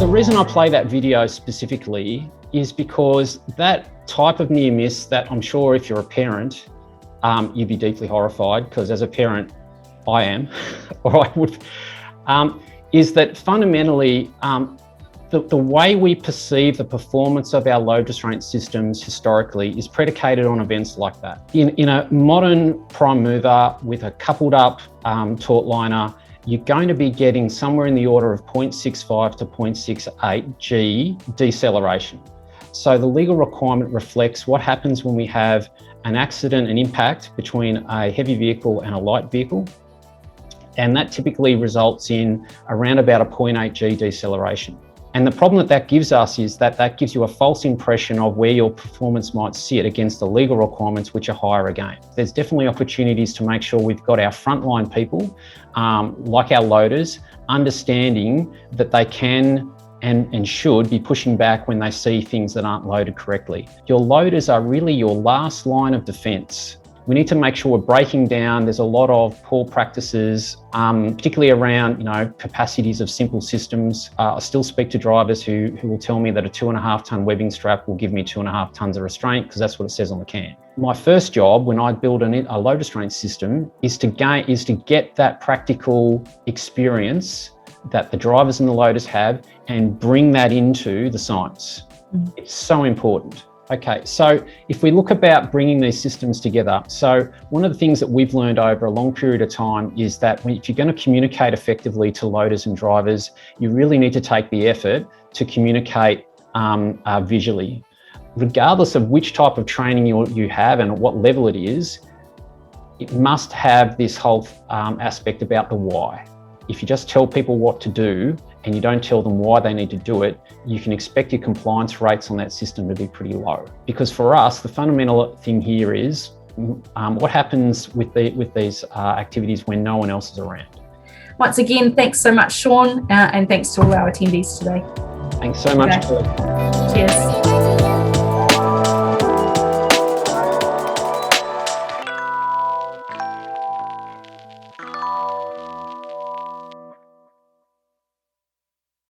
the reason I play that video specifically is because that type of near miss that I'm sure if you're a parent, you'd be deeply horrified, because as a parent, I am, or I would, is that fundamentally, the way we perceive the performance of our load restraint systems historically is predicated on events like that. In a modern prime mover with a coupled up taut liner, you're going to be getting somewhere in the order of 0.65 to 0.68 G deceleration. So the legal requirement reflects what happens when we have an accident, an impact between a heavy vehicle and a light vehicle. And that typically results in around about a 0.8 G deceleration. And the problem that gives us is that gives you a false impression of where your performance might sit against the legal requirements, which are higher again. There's definitely opportunities to make sure we've got our frontline people, like our loaders, understanding that they can and should be pushing back when they see things that aren't loaded correctly. Your loaders are really your last line of defense. We need to make sure we're breaking down. There's a lot of poor practices, particularly around capacities of simple systems. I still speak to drivers who will tell me that a 2.5 ton webbing strap will give me 2.5 tons of restraint, because that's what it says on the can. My first job when I build a load restraint system is to get that practical experience that the drivers and the loaders have and bring that into the science. It's so important. Okay, so if we look about bringing these systems together, so one of the things that we've learned over a long period of time is that if you're going to communicate effectively to loaders and drivers, you really need to take the effort to communicate visually. Regardless of which type of training you have and at what level it is, it must have this whole aspect about the why. If you just tell people what to do and you don't tell them why they need to do it, you can expect your compliance rates on that system to be pretty low. Because for us, the fundamental thing here is what happens with these activities when no one else is around. Once again, thanks so much, Sean, and thanks to all our attendees today. Thanks so much. Okay. Cheers.